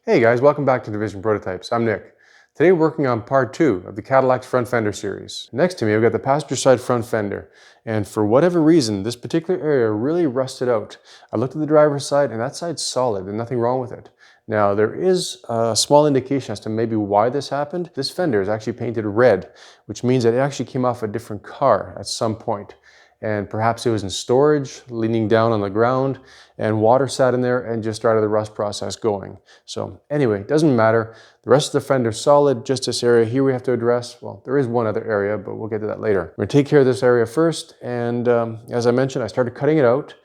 Hey guys, welcome back to Division Prototypes. I'm Nick. Today we're working on part 2 of the Cadillac's front fender series. Next to me I've got the passenger side front fender, and for whatever reason this particular area really rusted out. I looked at the driver's side and that side's solid and nothing wrong with it. Now there is a small indication as to maybe why this happened. This fender is actually painted red, which means that it actually came off a different car at some point. And perhaps it was in storage, leaning down on the ground, and water sat in there and just started the rust process going. So anyway, it doesn't matter. The rest of the fender's solid, just this area here we have to address. Well, there is one other area, but we'll get to that later. We're gonna take care of this area first, and as I mentioned, I started cutting it out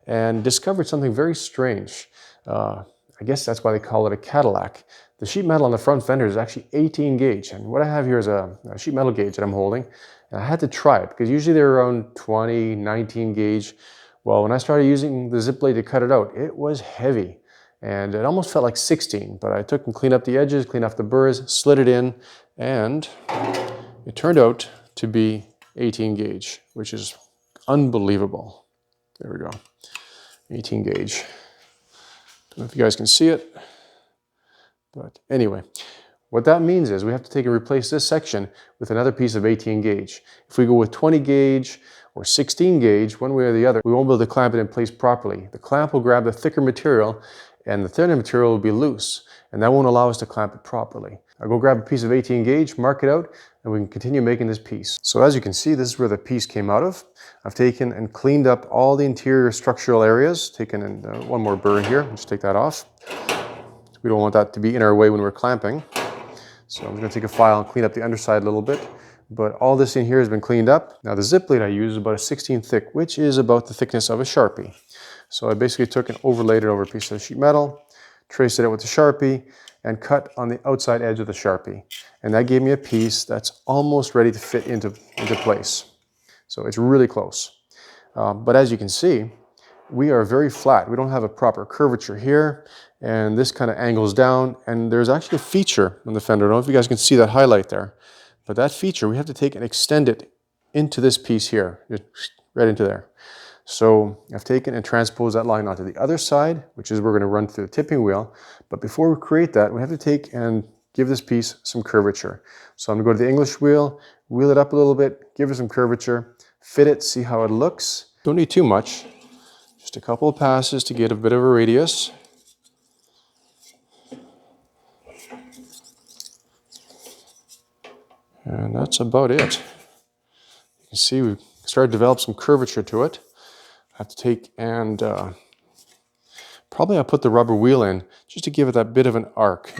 and discovered something very strange. I guess that's why they call it a Cadillac. The sheet metal on the front fender is actually 18 gauge, and what I have here is a sheet metal gauge that I'm holding. And I had to try it because usually they're around 20, 19 gauge. Well, when I started using the zip blade to cut it out, it was heavy and it almost felt like 16, but I took and cleaned up the edges, cleaned off the burrs, slid it in, and it turned out to be 18 gauge, which is unbelievable. There we go, 18 gauge. Don't know if you guys can see it, but anyway. What that means is we have to take and replace this section with another piece of 18 gauge. If we go with 20 gauge or 16 gauge, one way or the other, we won't be able to clamp it in place properly. The clamp will grab the thicker material and the thinner material will be loose, and that won't allow us to clamp it properly. I'll go grab a piece of 18 gauge, mark it out, and we can continue making this piece. So as you can see, this is where the piece came out of. I've taken and cleaned up all the interior structural areas, taken in one more burr here, just take that off. We don't want that to be in our way when we're clamping. So I'm going to take a file and clean up the underside a little bit, but all this in here has been cleaned up. Now the zip blade I use is about a 16 thick, which is about the thickness of a Sharpie. So I basically took and overlaid it over a piece of sheet metal, traced it out with the Sharpie, and cut on the outside edge of the Sharpie. And that gave me a piece that's almost ready to fit into place. So it's really close. But as you can see, we are very flat. We don't have a proper curvature here, and this kind of angles down, and there's actually a feature on the fender. I don't know if you guys can see that highlight there, but that feature, we have to take and extend it into this piece here, just right into there. So I've taken and transposed that line onto the other side, which is we're going to run through the tipping wheel. But before we create that, we have to take and give this piece some curvature. So I'm going to go to the English wheel it up a little bit, give it some curvature, fit it, see how it looks. Don't need too much. Just a couple of passes to get a bit of a radius. And that's about it. You can see we've started to develop some curvature to it. I have to take and probably I'll put the rubber wheel in just to give it that bit of an arc.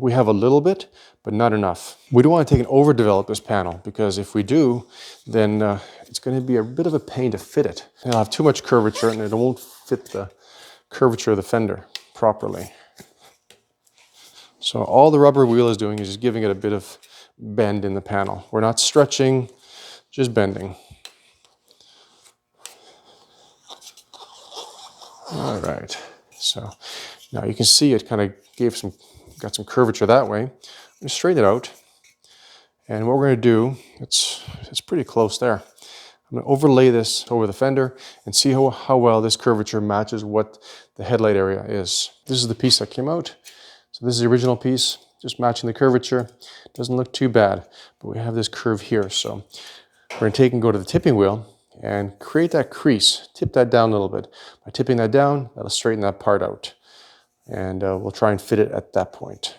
We have a little bit, but not enough. We don't want to take and overdevelop this panel, because if we do, then it's going to be a bit of a pain to fit it. It'll have too much curvature and it won't fit the curvature of the fender properly. So all the rubber wheel is doing is just giving it a bit of bend in the panel. We're not stretching, just bending. All right, so now you can see it kind of got some curvature that way. I'm going to straighten it out, and what we're going to do, it's pretty close there. I'm going to overlay this over the fender and see how well this curvature matches what the headlight area is. This is the piece that came out. So this is the original piece, just matching the curvature. Doesn't look too bad, but we have this curve here. So we're going to take and go to the tipping wheel and create that crease, tip that down a little bit. By tipping that down, that'll straighten that part out. And we'll try and fit it at that point.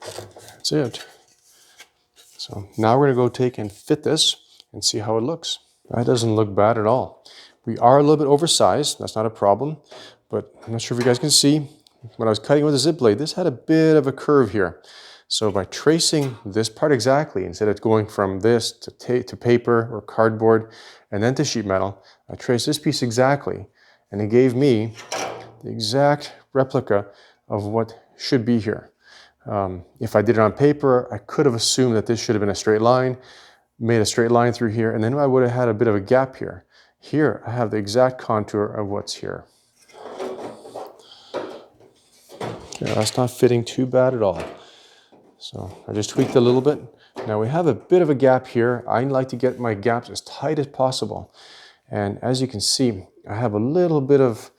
That's it. So now we're going to go take and fit this and see how it looks. That doesn't look bad at all. We are a little bit oversized, that's not a problem, but I'm not sure if you guys can see, when I was cutting with a zip blade, this had a bit of a curve here. So by tracing this part exactly, instead of going from this to paper or cardboard and then to sheet metal, I traced this piece exactly, and it gave me the exact replica of what should be here. If I did it on paper, I could have assumed that this should have been a straight line, made a straight line through here, and then I would have had a bit of a gap here. Here, I have the exact contour of what's here. Okay, that's not fitting too bad at all. So I just tweaked a little bit, Now we have a bit of a gap here. I like to get my gaps as tight as possible. And as you can see, I have a little bit of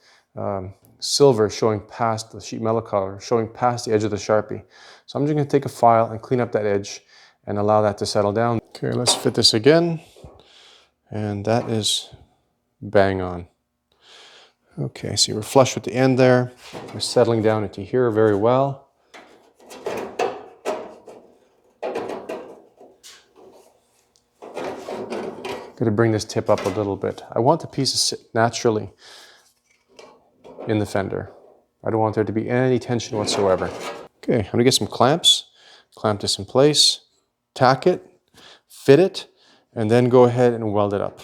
silver showing past the sheet metal color, showing past the edge of the Sharpie. So I'm just going to take a file and clean up that edge and allow that to settle down. Okay, let's fit this again. And that is bang on. Okay, so we're flush with the end there. We're settling down into here very well. Got to bring this tip up a little bit. I want the piece to sit naturally in the fender. I don't want there to be any tension whatsoever. Okay, I'm gonna get some clamps, clamp this in place, tack it, fit it, and then go ahead and weld it up.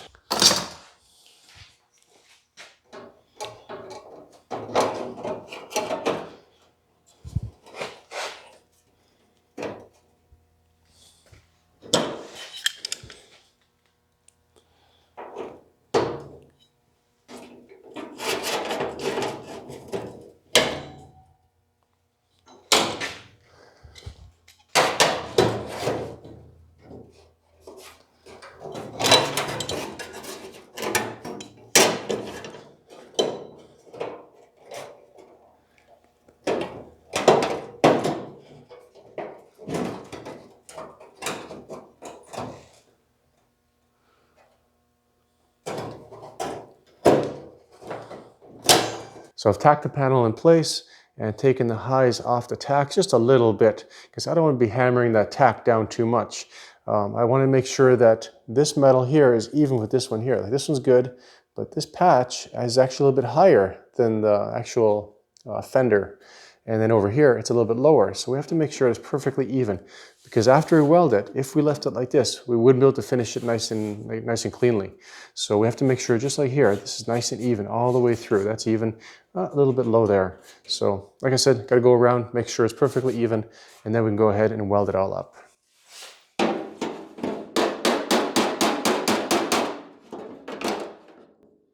So I've tacked the panel in place and taken the highs off the tack just a little bit because I don't want to be hammering that tack down too much. I want to make sure that this metal here is even with this one here. Like this one's good, but this patch is actually a little bit higher than the actual fender. And then over here, it's a little bit lower. So we have to make sure it's perfectly even because after we weld it, if we left it like this, we wouldn't be able to finish it nice and cleanly. So we have to make sure, just like here, this is nice and even all the way through. That's even, a little bit low there. So like I said, got to go around, make sure it's perfectly even, and then we can go ahead and weld it all up.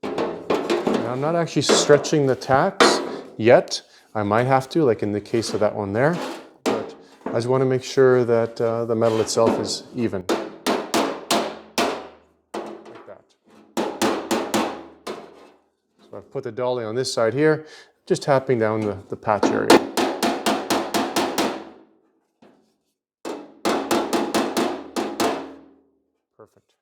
Now, I'm not actually stretching the tacks yet. I might have to, like in the case of that one there, but I just want to make sure that the metal itself is even. Like that. So I've put the dolly on this side here, just tapping down the patch area. Perfect.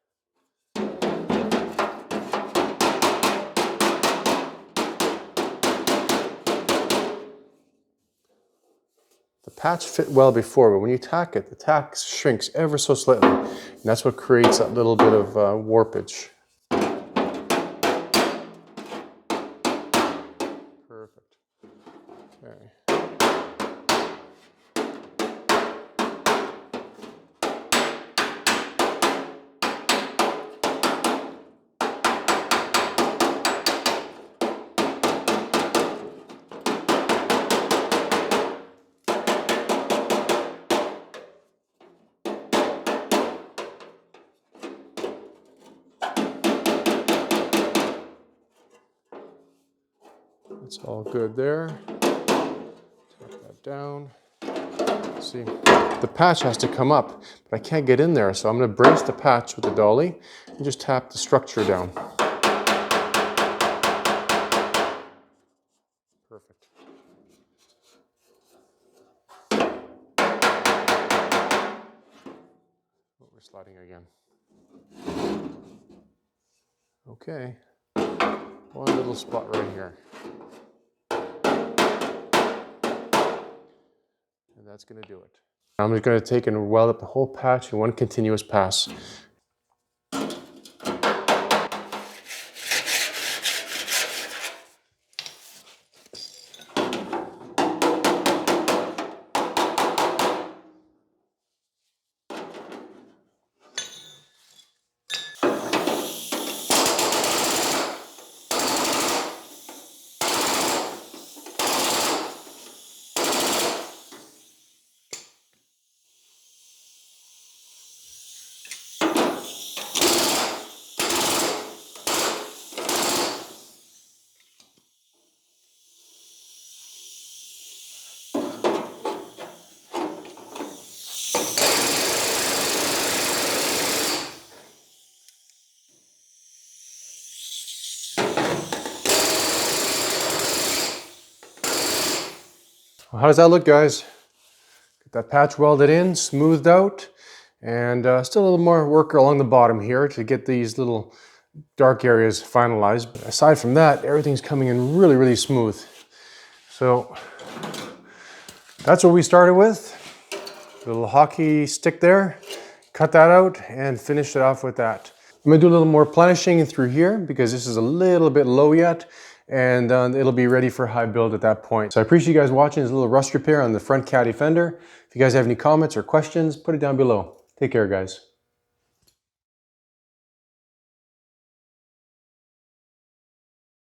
The patch fit well before, but when you tack it, the tack shrinks ever so slightly. And that's what creates that little bit of warpage. Perfect. Okay. That's all good there. Take that down. See, the patch has to come up, but I can't get in there, so I'm going to brace the patch with the dolly and just tap the structure down. Perfect. Oh, we're sliding again. Okay, one little spot right here. And that's going to do it. I'm just going to take and weld up the whole patch in one continuous pass. Well, how does that look, guys? Get that patch welded in, smoothed out, and still a little more work along the bottom here to get these little dark areas finalized. But aside from that, everything's coming in really, really smooth. So that's what we started with. A little hockey stick there. Cut that out and finish it off with that. I'm gonna do a little more plenishing through here because this is a little bit low yet, and it'll be ready for high build at that point. So I appreciate you guys watching this little rust repair on the front Caddy Fender. If you guys have any comments or questions, put it down below. Take care, guys.